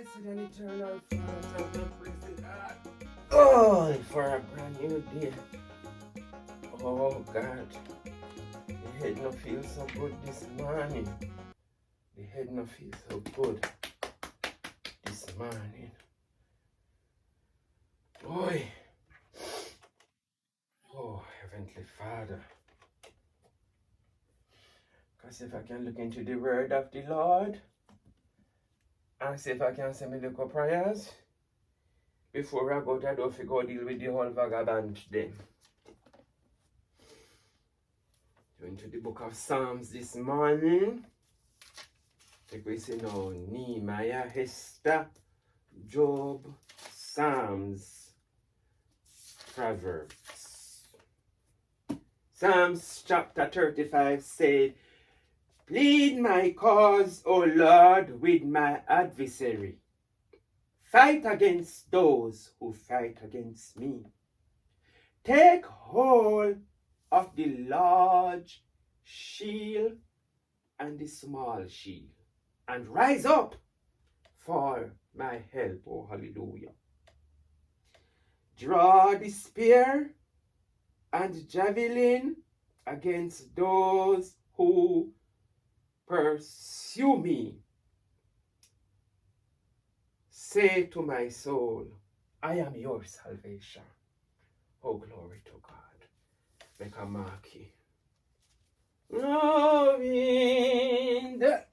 Blessed and eternal Father, we praise God. Oh, for a brand new day. Oh God, the head no feel so good this morning. The head no feel so good this morning. Boy. Oh, Heavenly Father. Because if I can look into the word of the Lord and see if I can send me little prayers before I go to the door to go deal with the whole vagabond then. Going to the book of Psalms this morning. Like we say now, Nehemiah, Hester, Job, Psalms, Proverbs. Psalms chapter 35 said, "Plead my cause, O Lord, with my adversary. Fight against those who fight against me. Take hold of the large shield and the small shield, and rise up for my help." Oh, hallelujah. Draw the spear and javelin against those who pursue me. Say to my soul, I am your salvation. Oh, glory to God. Make a marquee. Knowing the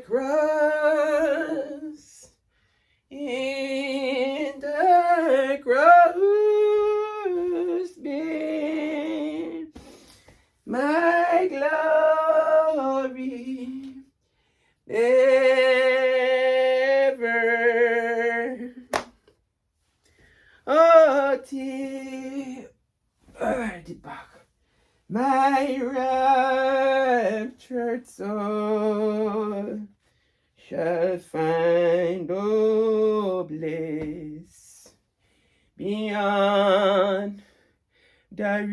cross, in the cross be my glory ever. Oh, till the back. My raptured soul shall find, oh, bliss beyond the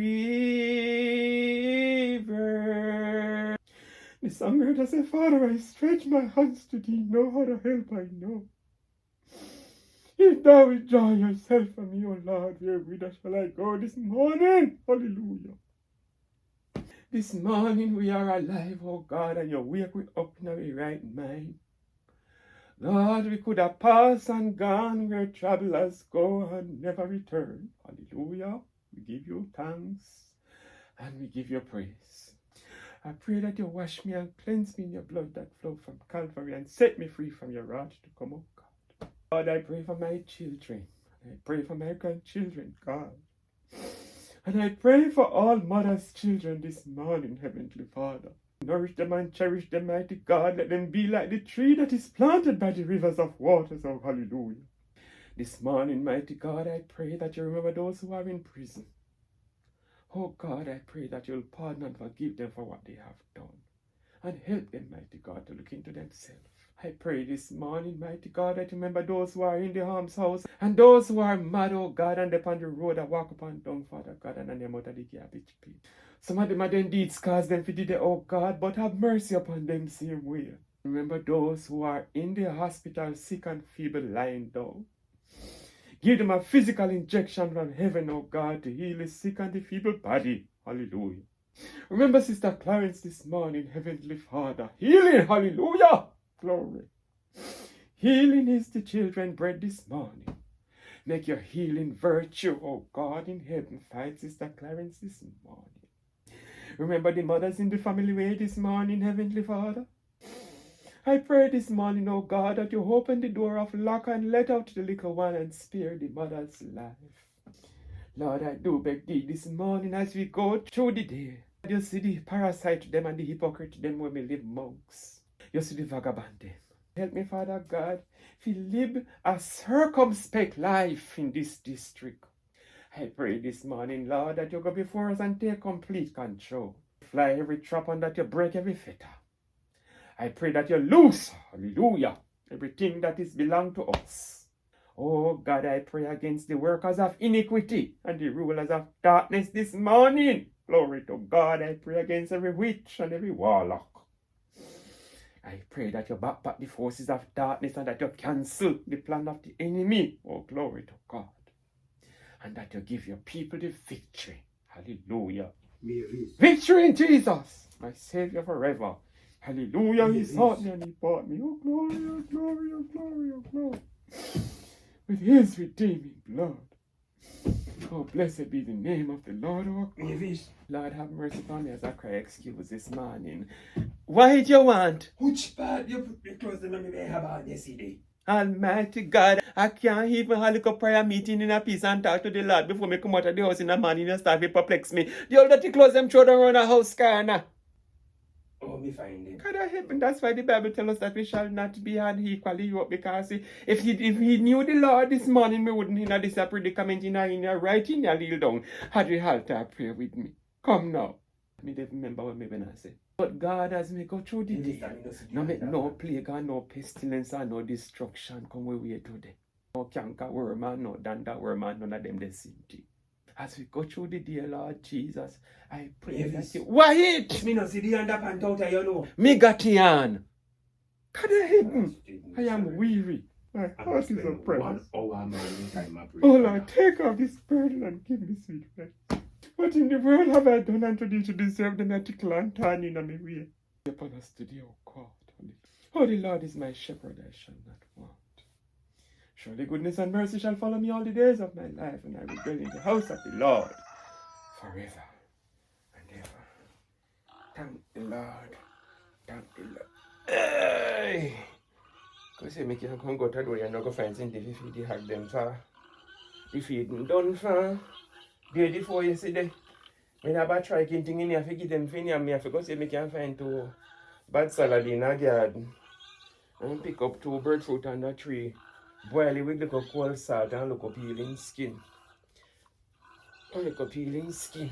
river. The songwriter said, Father, I stretch my hands to thee, no other help I know. If thou withdraw yourself from me, O Lord, wherewithal shall I go this morning? Hallelujah. This morning we are alive, oh God, and you wake me up in our right mind. Lord, we could have passed and gone where travelers go and never return. Hallelujah. We give you thanks and we give you praise. I pray that you wash me and cleanse me in your blood that flowed from Calvary and set me free from your wrath to come, oh God. Lord, I pray for my children. I pray for my grandchildren, God. And I pray for all mothers' children this morning, Heavenly Father. Nourish them and cherish them, mighty God. Let them be like the tree that is planted by the rivers of waters. Oh, hallelujah. This morning, mighty God, I pray that you remember those who are in prison. Oh, God, I pray that you'll pardon and forgive them for what they have done. And help them, mighty God, to look into themselves. I pray this morning, mighty God, that you remember those who are in the almshouse and those who are mad, oh God, and upon the road that walk upon down, Father God, and on them out of the garbage pit. Some of them are indeed scars them for did it, oh God, but have mercy upon them same way. Remember those who are in the hospital, sick and feeble, lying down. Give them a physical injection from heaven, oh God, to heal the sick and the feeble body. Hallelujah. Remember Sister Clarence this morning, Heavenly Father. Healing, hallelujah. Glory. Healing is the children's bread this morning. Make your healing virtue, oh God in heaven, find Sister Clarence this morning. Remember the mothers in the family way this morning, Heavenly Father. I pray this morning, oh God, that you open the door of luck and let out the little one and spare the mother's life. Lord, I do beg thee this morning as we go through the day. You see the parasite them and the hypocrite them when we live monks. You see the vagabond them. Help me, Father God, to live a circumspect life in this district. I pray this morning, Lord, that you go before us and take complete control. Fly every trap and that you break every fetter. I pray that you loose, hallelujah, everything that is belong to us. Oh God, I pray against the workers of iniquity and the rulers of darkness this morning. Glory to God, I pray against every witch and every warlock. I pray that you backpack the forces of darkness and that you cancel the plan of the enemy. Oh, glory to God. And that you give your people the victory. Hallelujah. Mavis. Victory in Jesus, my Savior forever. Hallelujah. He Mavis. sought me and he bought me. Oh, glory, oh, glory, oh, glory, oh, glory. With his redeeming blood. Oh, blessed be the name of the Lord our God. Mavis. Lord, have mercy upon me as I cry excuse this morning. What do you want? Which part you put the clothes that I have on yesterday? Almighty God, I can't even have a prayer meeting in a peace and talk to the Lord before me come out of the house in the morning and start to perplex me. The old dirty clothes them throw them around the house, Kana. Oh, me find them. God of heaven, that's why the Bible tells us that we shall not be unequally yoked, because if he knew the Lord this morning, me wouldn't in this predicament in your right in your kneel down. Had the altar pray with me. Come now. Me didn't remember what me when I said. But God, as me go through the day, no make no plague and no pestilence and no destruction come we way today. No canker worm and no dander worm and none of them the same thing. As we go through the day, Lord Jesus, I pray that you... Why it? Me no see the underpant out there, you know. Me got yan. God of heaven, I am weary. My heart is oppressed. 1 hour man time I pray. Oh Lord, take off this burden and give me sweet rest. What in the world have I done unto thee to deserve the tickle and turn in my way? Upon us today, O God. Oh, the Lord is my shepherd, I shall not want. Surely goodness and mercy shall follow me all the days of my life, and I will dwell in the house of the Lord forever and ever. Thank the Lord. Thank the Lord. Hey! Because you make you come go to the door, you're not going to find something to feed the hog them for. The feeding done for. Day before yesterday, when I have a try thing in here, I give them fin and me, I forgot to make you find 2 bad salad in a garden. And pick up 2 breadfruit on the tree. Boil it with little cold salt and look up peeling skin. And look up peeling skin.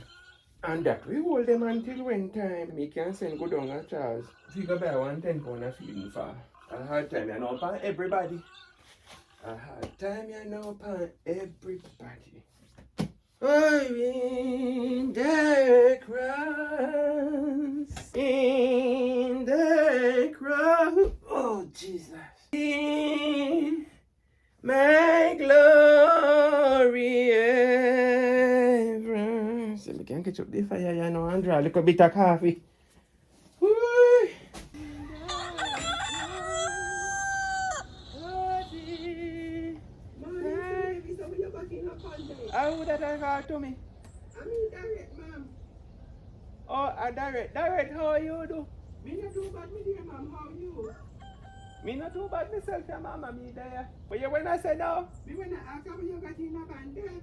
And that we hold them until when time. Me can send go down a Charles. Figure by 110 pound of feeding for. A hard time you know upon everybody. A hard time you know upon everybody. I'm in the cross. In the cross. Oh, Jesus. In my glory ever. So we can catch up the fire, you know, and draw a little bit of coffee. Woo! How that I got to me? I mean direct, ma'am. Oh, direct, how are you do? Me not too bad, me dear, ma'am. How you? Me not too bad myself, your mama, me there. But you when I say no? Me when I ask how you got in a bandit.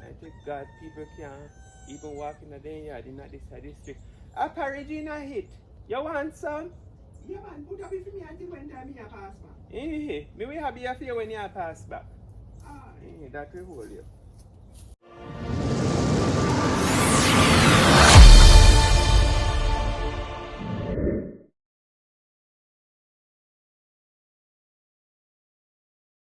I think God, people can't even walk in the yard in this side district. A parage in a hit. You want some? Yeah, man. Put up it for me until when time me a pass back. Me will have you a fear when you pass back. Ah. That will hold you.